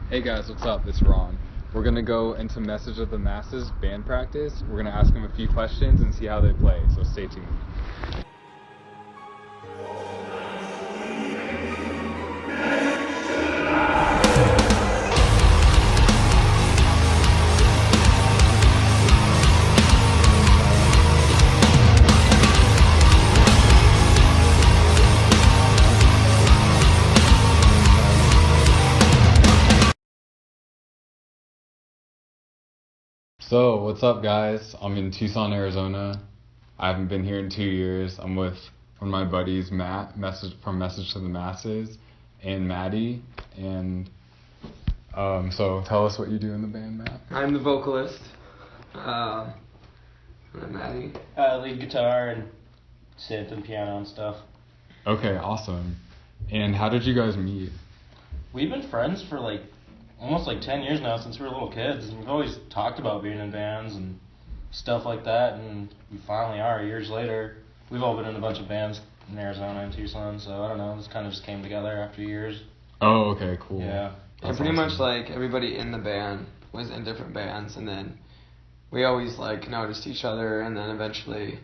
Hey guys, what's up? It's Ron. We're gonna go into Message of the Masses band practice. We're gonna ask them a few questions and see how they play, so stay tuned. So, what's up, guys? I'm in Tucson, Arizona. I haven't been here in 2 years. I'm with one of my buddies, Matt, from Message to the Masses, and Maddie. And so, tell us what you do in the band, Matt. I'm the vocalist. I'm Maddie. Lead guitar and synth and piano and stuff. Okay, awesome. And how did you guys meet? We've been friends for almost 10 years now, since we were little kids. And we've always talked about being in bands and stuff like that, and we finally are years later. We've all been in a bunch of bands in Arizona and Tucson, so I don't know, this kind of just came together after years. Oh, okay, cool. Yeah. And pretty much everybody in the band was in different bands, and then we always noticed each other, and then eventually,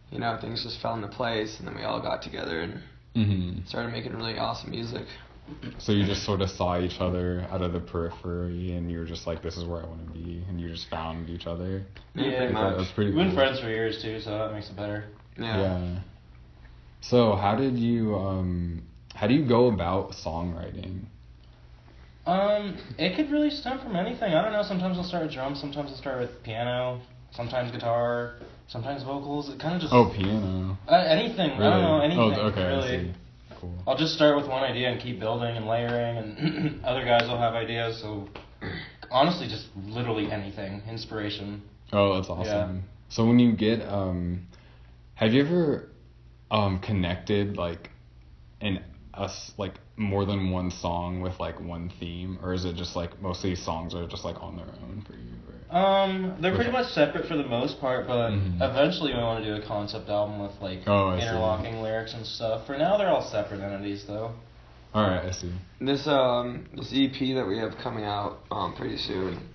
things just fell into place, and then we all got together and started making really awesome music. So you just sort of saw each other out of the periphery, and you were just like, this is where I want to be, and you just found each other? Yeah, pretty much. That's pretty We've cool. been friends for years too, so that makes it better. Yeah. So how do you go about songwriting? It could really stem from anything. I don't know, sometimes I'll start with drums, sometimes I'll start with piano, sometimes guitar, sometimes vocals. It kind of just... Oh, piano. Anything. Really? I don't know, anything. Oh, okay, really. I see. Cool. I'll just start with one idea and keep building and layering, and other guys will have ideas, so honestly just literally anything. Inspiration. Oh, that's awesome. Yeah. So when you get, have you ever connected more than one song with one theme, or is it just mostly songs are just on their own for you? They're pretty much separate for the most part, but eventually we want to do a concept album with interlocking lyrics and stuff. For now, they're all separate entities, though. All right, I see. This EP that we have coming out pretty soon,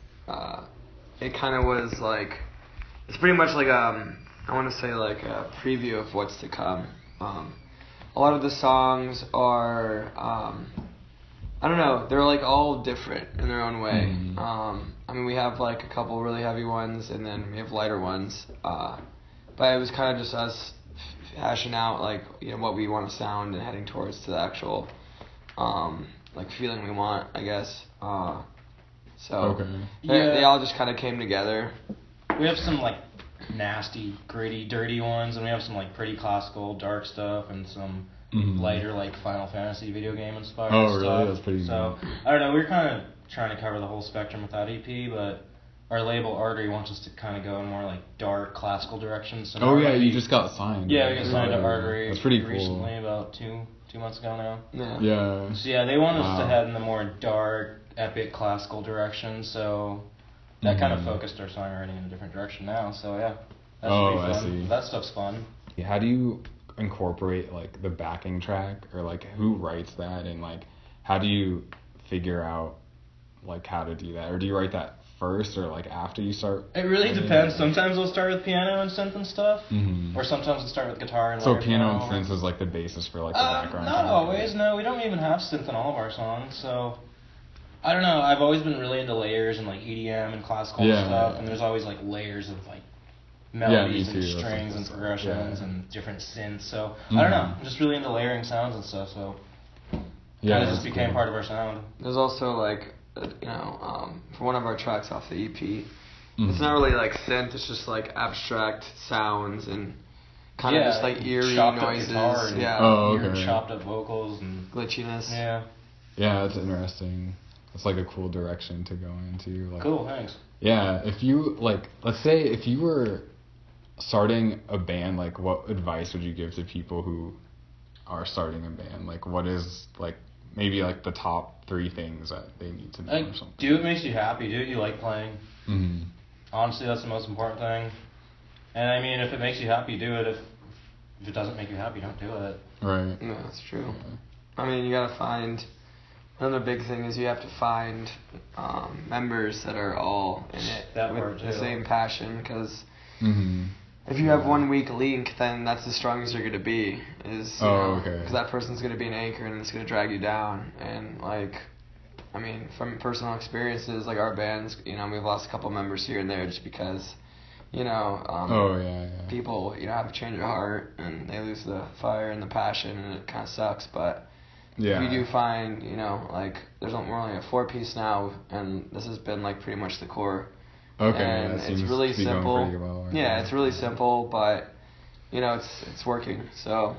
it kind of was it's pretty much I want to say a preview of what's to come. A lot of the songs are, I don't know, they're all different in their own way. I mean, we have a couple really heavy ones, and then we have lighter ones. But it was kind of just us hashing out what we want to sound and heading towards to the actual feeling we want, I guess. They all just kind of came together. We have some nasty, gritty, dirty ones, and we have some pretty classical, dark stuff, and some lighter Final Fantasy video game inspired stuff. Oh, really? That's pretty So I don't know. We're kind of trying to cover the whole spectrum with that EP, but our label Artery wants us to kind of go in more dark classical directions. So you just got signed. Yeah, we got signed to Artery. That's pretty cool. Recently, about two months ago now. Yeah. So yeah, they want us to head in the more dark, epic, classical direction. So that kind of focused our songwriting in a different direction now. So yeah, that should be fun. I see. That stuff's fun. How do you incorporate the backing track, or who writes that, and how do you figure out how to do that, or do you write that first or after you start? It really depends. Sometimes we'll start with piano and synth and stuff, or sometimes we'll start with guitar and. So piano and synth is the basis for the background. Not always. No, we don't even have synth in all of our songs. So I don't know. I've always been really into layers and EDM and classical stuff, and there's always layers of melodies and strings and progressions and different synths. So I don't know. I'm just really into layering sounds and stuff. So it just became part of our sound. There's also for one of our tracks off the EP, it's not really synth. It's just abstract sounds and kind of just eerie noises. And okay. Chopped up vocals and glitchiness. Yeah. Yeah, that's interesting. It's a cool direction to go into. Cool, thanks. Yeah, if you let's say if you were starting a band, what advice would you give to people who are starting a band? What is maybe the top 3 things that they need to know or something? Do what makes you happy. Do what you like playing. Honestly, that's the most important thing. And I mean, if it makes you happy, do it. If it doesn't make you happy, don't do it. Right. No, that's true. I mean, you gotta find Another big thing is you have to find members that are all in it with the same passion, because if you have one weak link, then that's the strongest you're going to be. Because that person's going to be an anchor and it's going to drag you down. And like, I mean, from personal experiences, like our bands, you know, we've lost a couple members here and there just because, you know, people, you know, have a change of heart and they lose the fire and the passion, and it kind of sucks. But if you do find, you know, like we're only a 4-piece now, and this has been like pretty much the core. Okay, and it's really simple. It's really simple, but you know, it's working. So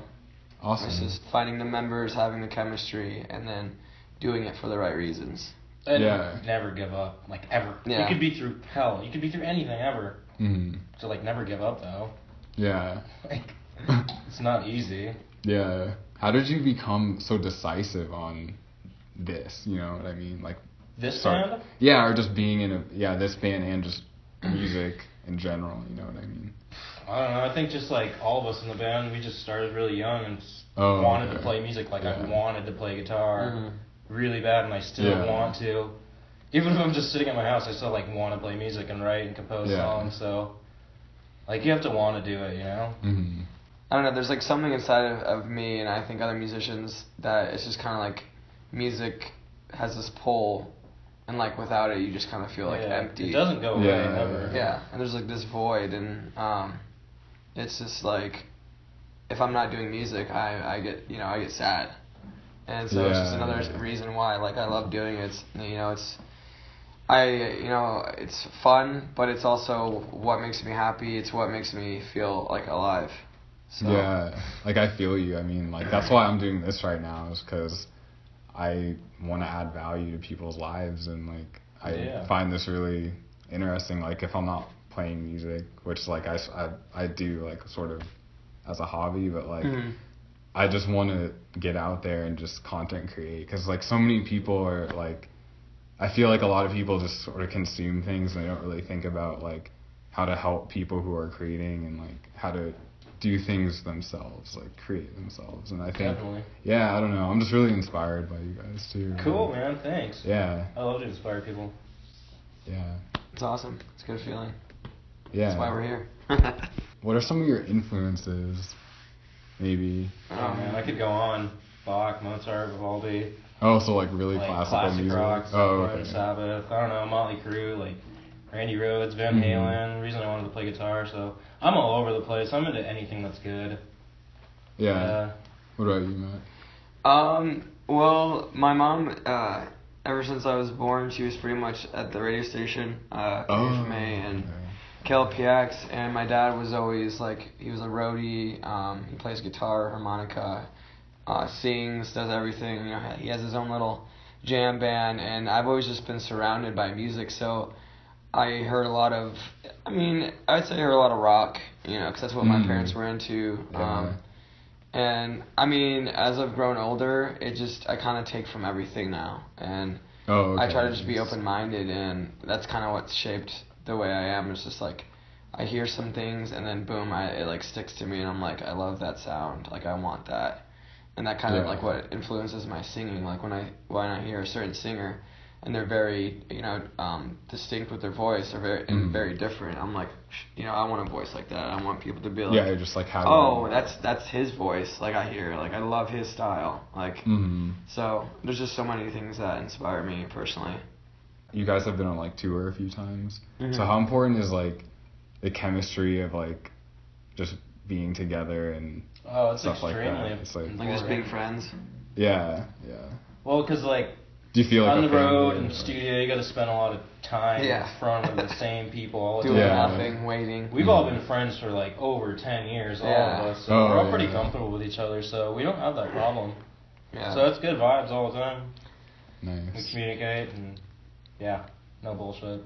awesome. It's just finding the members, having the chemistry, and then doing it for the right reasons. And never give up, like ever. Yeah. You could be through hell. You could be through anything ever. So like, never give up though. Yeah. Like, it's not easy. Yeah. How did you become so decisive on this? You know what I mean? Like this band? Yeah, or just being in this band and just music in general. You know what I mean? I don't know. I think just like all of us in the band, we just started really young and wanted to play music. Like I wanted to play guitar really bad, and I still want to. Even if I'm just sitting at my house, I still like want to play music and write and compose songs. So like you have to want to do it, you know? I don't know, there's like something inside of me, and I think other musicians, that it's just kind of like music has this pull, and like without it you just kind of feel like empty. It doesn't go away ever. Yeah, and there's like this void, and it's just like, if I'm not doing music, I get sad. And so it's just another reason why like I love doing it. It's, you know, it's fun, but it's also what makes me happy. It's what makes me feel like alive. So. Yeah, like I feel you. I mean, like that's why I'm doing this right now, is because I want to add value to people's lives, and like I find this really interesting. Like if I'm not playing music, which like I do like sort of as a hobby, but like I just want to get out there and just content create, because like so many people are like, I feel like a lot of people just sort of consume things and they don't really think about like how to help people who are creating, and like how to do things themselves, like create themselves. And I think, I don't know, I'm just really inspired by you guys too. Cool, man, thanks. Yeah. I love to inspire people. Yeah. It's awesome. It's a good feeling. Yeah. That's why we're here. What are some of your influences, maybe? Oh man, I could go on. Bach, Mozart, Vivaldi. Oh, so like really like classic music. Rock, okay. Sabbath. I don't know, Motley Crue, like Randy Rhoads, Van Halen. Reason I wanted to play guitar, so I'm all over the place. I'm into anything that's good. Yeah. What about you, Matt? Well, my mom, ever since I was born, she was pretty much at the radio station, KFMA and KLPX, and my dad was always like, he was a roadie. He plays guitar, harmonica, sings, does everything. You know, he has his own little jam band, and I've always just been surrounded by music. So I heard a lot of, I'd say I heard a lot of rock, you know, because that's what my parents were into. And I mean, as I've grown older, I kind of take from everything now, and I try to just be open-minded, and that's kind of what's shaped the way I am. It's just like, I hear some things, and then boom, it like sticks to me, and I'm like, I love that sound, like I want that. And that kind of like what influences my singing. Like when I hear a certain singer, and they're very, you know, distinct with their voice, they're very different. I'm like, you know, I want a voice like that. I want people to be like, just like how. Oh, that's his voice. Like I hear, like I love his style. Like, so there's just so many things that inspire me personally. You guys have been on like tour a few times. So how important is like the chemistry of like just being together and stuff like that? It's like just being friends. Yeah. Well, because like, do you feel like on the road and studio, you got to spend a lot of time in front of the same people all the time. Doing nothing, waiting. We've all been friends for like over 10 years, all of us. So we're all pretty comfortable with each other, so we don't have that problem. Yeah. So it's good vibes all the time. Nice. We communicate and no bullshit.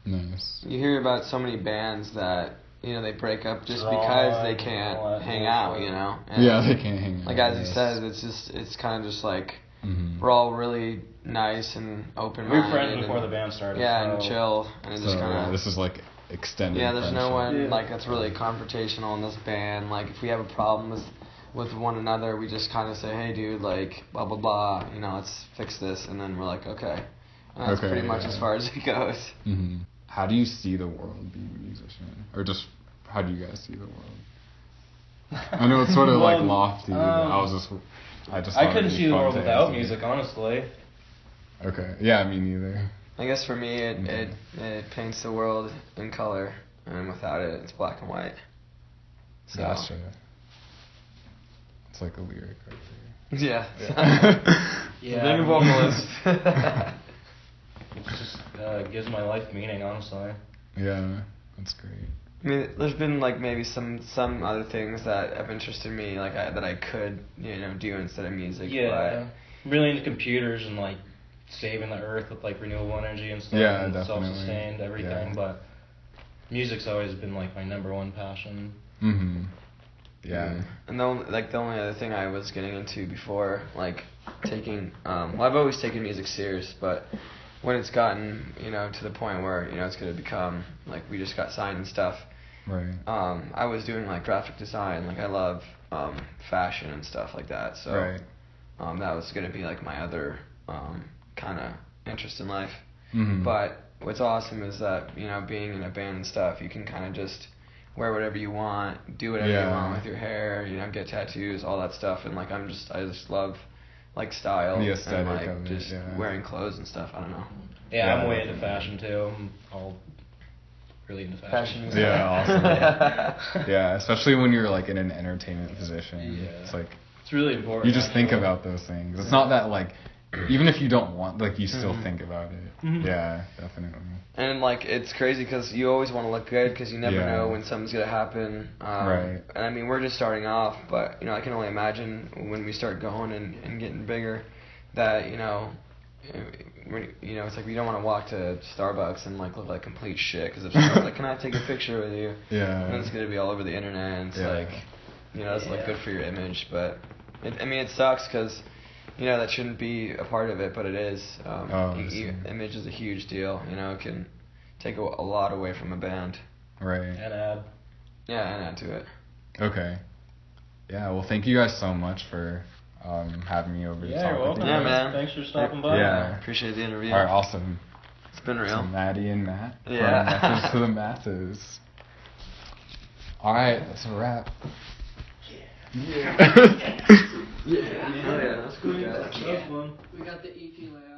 Nice. You hear about so many bands that, you know, they break up just because they can't hang out, you know? And they can't hang out. Like as he says, it's kind of just like, we're all really nice and open-minded. We were friends before the band started. Yeah, and chill. And it's just kind of... this is like extended there's no one like that's really confrontational in this band. Like if we have a problem with with one another, we just kind of say, hey, dude, like, blah, blah, blah, you know, let's fix this. And then we're like, okay. And that's pretty much as far as it goes. Mm-hmm. How do you see the world being a musician? Or just, how do you guys see the world? I know it's sort of like lofty. I couldn't see the world without music, honestly. Okay. Yeah, me neither. I guess for me, it paints the world in color, and without it, it's black and white. So. Gotcha. It's like a lyric right there. Yeah. Yeah. Big vocalist. It just gives my life meaning, honestly. Yeah, that's great. I mean, there's been like maybe some other things that have interested me, like that I could do instead of music. Yeah. But really into computers and like saving the earth with like renewable energy and stuff. Yeah, and definitely. Self-sustained, everything. Yeah. But music's always been like my number one passion. Mm-hmm. Yeah. And the only other thing I was getting into before, like taking, I've always taken music serious, but when it's gotten, to the point where, it's going to become, like, we just got signed and stuff. Right. I was doing, like, graphic design. Like, I love fashion and stuff like that. So right. That was going to be, like, my other kind of interest in life. Mm-hmm. But what's awesome is that, being in a band and stuff, you can kind of just wear whatever you want, do whatever you want with your hair, get tattoos, all that stuff. And, like, I just love, like, style the aesthetic and, like, of it, just wearing clothes and stuff. I don't know. Yeah, I'm way into fashion, too. I'm all really into fashion. Yeah, awesome. Yeah, especially when you're, like, in an entertainment position. Yeah. It's, like, it's really important. You just think about those things. It's not that, like, even if you don't want, like, you still think about it. Mm-hmm. Yeah, definitely. And, like, it's crazy because you always want to look good because you never know when something's going to happen. Right. And, I mean, we're just starting off, but, I can only imagine when we start going and getting bigger that, it's like we don't want to walk to Starbucks and, like, look like complete shit because if someone's like, can I take a picture with you? Yeah. And it's going to be all over the internet and it's like, it's like good for your image, but, it sucks because... that shouldn't be a part of it, but it is. Image is a huge deal. It can take a lot away from a band. Right. And add. Yeah, and add to it. Okay. Yeah, well, thank you guys so much for having me over to talk you're welcome. with you. Yeah, man. Thanks for stopping by. Yeah. Appreciate the interview. All right, awesome. It's been real. So Maddie and Matt. Yeah. Message to the masses. All right, that's a wrap. Yeah. Yeah, that's cool. That's fun. We got the EP layout.